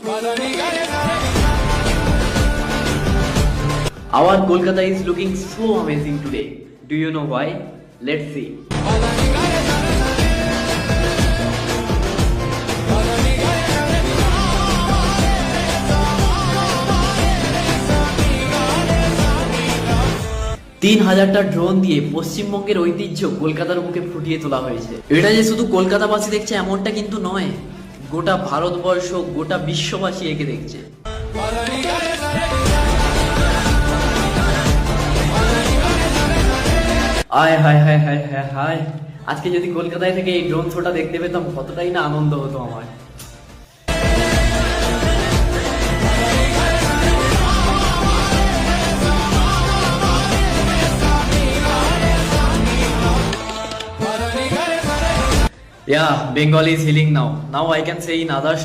Our Kolkata is looking so amazing today. Do you know why? Let's see. 3000টা drone দিয়ে পশ্চিমবঙ্গের ঐতিহ্য কলকাতার বুকে ফুটিয়ে তোলা হয়েছে। এটা যে শুধু কলকাতাবাসী দেখছে এমনটা কিন্তু নয়, গোটা ভারতবর্ষ, গোটা বিশ্ববাসী একে দেখছে। আয় হায় হায় হায় হায় হায়, আজকে যদি কলকাতায় থেকে এই ড্রোন শোটা দেখতে পেতাম কতটাই না আনন্দ হতো আমার। Yeah, Bengali is healing now. Now I can say in others.